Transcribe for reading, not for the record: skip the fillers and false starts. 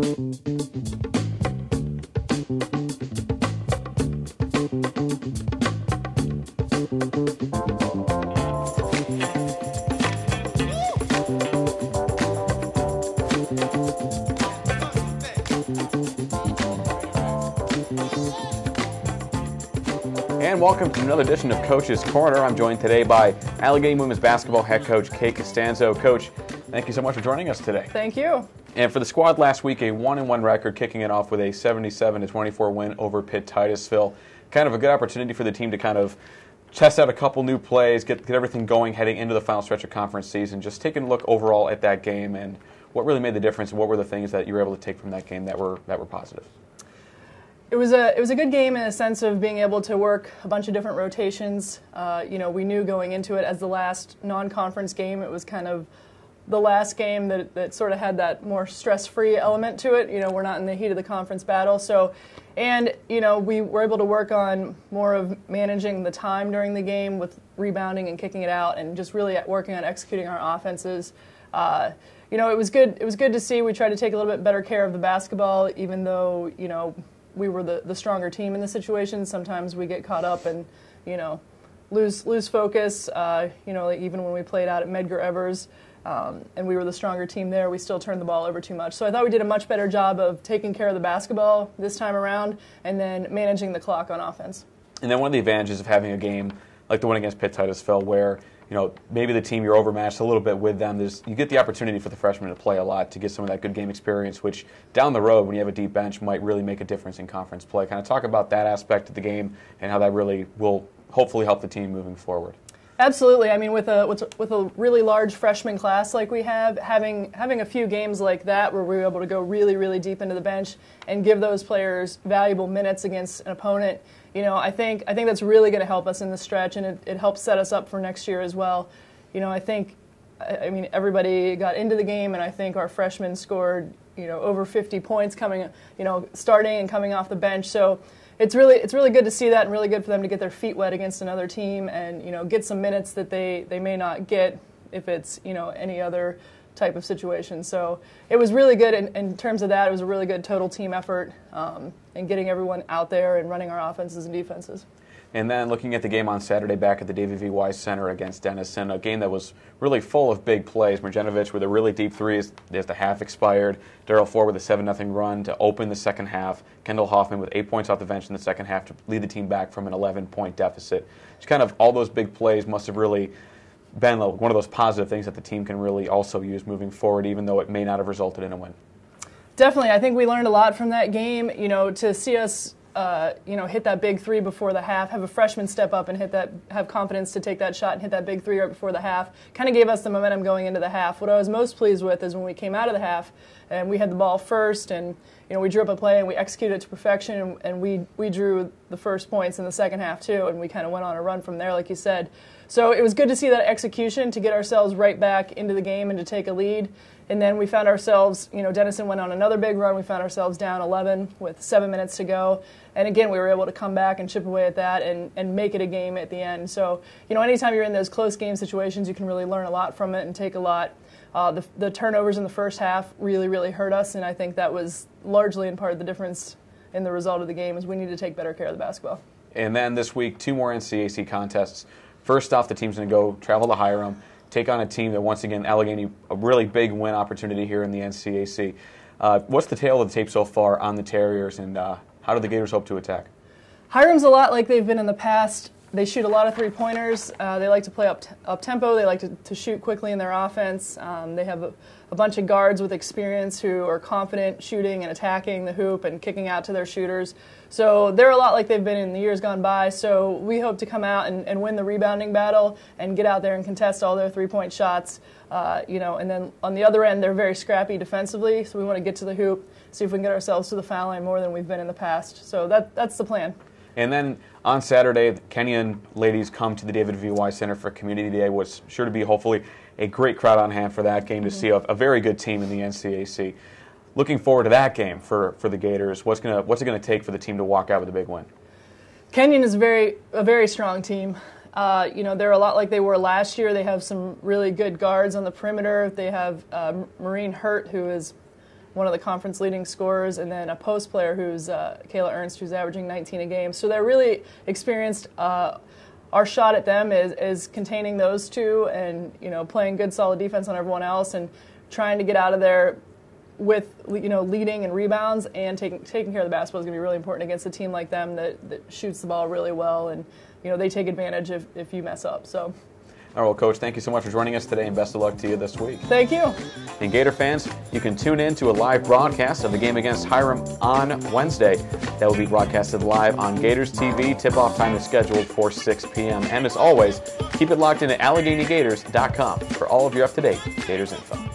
And welcome to another edition of Coach's Corner. I'm joined today by Allegheny women's basketball head coach Kate Costanzo. Coach, thank you so much for joining us today. Thank you. And for the squad last week, a 1-1 record, kicking it off with a 77-24 win over Pitt Tusculum. Kind of a good opportunity for the team to kind of test out a couple new plays, get everything going heading into the final stretch of conference season. Just taking a look overall at that game and what really made the difference, and what were the things that you were able to take from that game that were positive. It was a good game in the sense of being able to work a bunch of different rotations. We knew going into it as the last non-conference game, it was kind of the last game that sort of had that more stress-free element to it. We're not in the heat of the conference battle. We were able to work on more of managing the time during the game with rebounding and kicking it out, and just really working on executing our offenses. It was good. It was good to see. We tried to take a little bit better care of the basketball, even though we were the stronger team in the situation. Sometimes we get caught up and lose focus. Even when we played out at Medgar Evers, and we were the stronger team there, we still turned the ball over too much. So I thought we did a much better job of taking care of the basketball this time around, and then managing the clock on offense. And then one of the advantages of having a game like the one against Pitt Tusculum, where maybe the team you're overmatched a little bit with them, you get the opportunity for the freshmen to play a lot, to get some of that good game experience, which down the road, when you have a deep bench, might really make a difference in conference play. Kind of talk about that aspect of the game and how that really will hopefully help the team moving forward. Absolutely. I mean, with a really large freshman class like we have, having a few games like that where we were able to go really, really deep into the bench and give those players valuable minutes against an opponent, I think that's really going to help us in the stretch, and it helps set us up for next year as well. Everybody got into the game, and I think our freshmen scored, over 50 points starting and coming off the bench. So it's really good to see that, and really good for them to get their feet wet against another team and, get some minutes that they may not get if it's, any other type of situation. So it was really good in terms of that. It was a really good total team effort, and getting everyone out there and running our offenses and defenses. And then looking at the game on Saturday back at the David V. Wise Center against Dennison, a game that was really full of big plays. Marjanovic with a really deep three as the half expired. Darryl Ford with a 7-0 run to open the second half. Kendall Hoffman with 8 points off the bench in the second half to lead the team back from an 11-point deficit. Just kind of all those big plays must have really been one of those positive things that the team can really also use moving forward, even though it may not have resulted in a win. Definitely. I think we learned a lot from that game. To see us hit that big three before the half, have a freshman step up and have confidence to take that shot and hit that big three right before the half, kind of gave us the momentum going into the half. What I was most pleased with is when we came out of the half and we had the ball first, and we drew up a play and we executed it to perfection, and we drew the first points in the second half too, and we kind of went on a run from there, like you said. So it was good to see that execution, to get ourselves right back into the game and to take a lead. And then we found ourselves, Dennison went on another big run. We found ourselves down 11 with 7 minutes to go. And again, we were able to come back and chip away at that and make it a game at the end. So, anytime you're in those close game situations, you can really learn a lot from it and take a lot. The turnovers in the first half really, really hurt us, and I think that was largely in part the difference in the result of the game, is we need to take better care of the basketball. And then this week, 2 more NCAC contests. First off, the team's going to travel to Hiram, take on a team that, once again, Allegheny, a really big win opportunity here in the NCAC. What's the tale of the tape so far on the Terriers, and how do the Gators hope to attack? Hiram's a lot like they've been in the past. They shoot a lot of three-pointers. They like to play up-tempo. They like to shoot quickly in their offense. They have a bunch of guards with experience who are confident shooting and attacking the hoop and kicking out to their shooters. So they're a lot like they've been in the years gone by. So we hope to come out and win the rebounding battle and get out there and contest all their three-point shots. And then on the other end, they're very scrappy defensively. So we want to get to the hoop, see if we can get ourselves to the foul line more than we've been in the past. So that's the plan. And then on Saturday, the Kenyon ladies come to the David V. Wise Center for Community Day, what's sure to be hopefully a great crowd on hand for that game to see a very good team in the NCAC. Looking forward to that game for the Gators. What's it going to take for the team to walk out with a big win? Kenyon is a very strong team. They're a lot like they were last year. They have some really good guards on the perimeter. They have Maureen Hurt, who is one of the conference leading scorers, and then a post player who's Kayla Ernst, who's averaging 19 a game. So they're really experienced. Our shot at them is containing those two and, playing good, solid defense on everyone else and trying to get out of there with, leading and rebounds and taking care of the basketball is going to be really important against a team like them that shoots the ball really well and, they take advantage if you mess up. So. All right, well, Coach, thank you so much for joining us today, and best of luck to you this week. Thank you. And Gator fans, you can tune in to a live broadcast of the game against Hiram on Wednesday. That will be broadcasted live on Gators TV. Tip-off time is scheduled for 6 p.m. And as always, keep it locked in at AlleghenyGators.com for all of your up-to-date Gators info.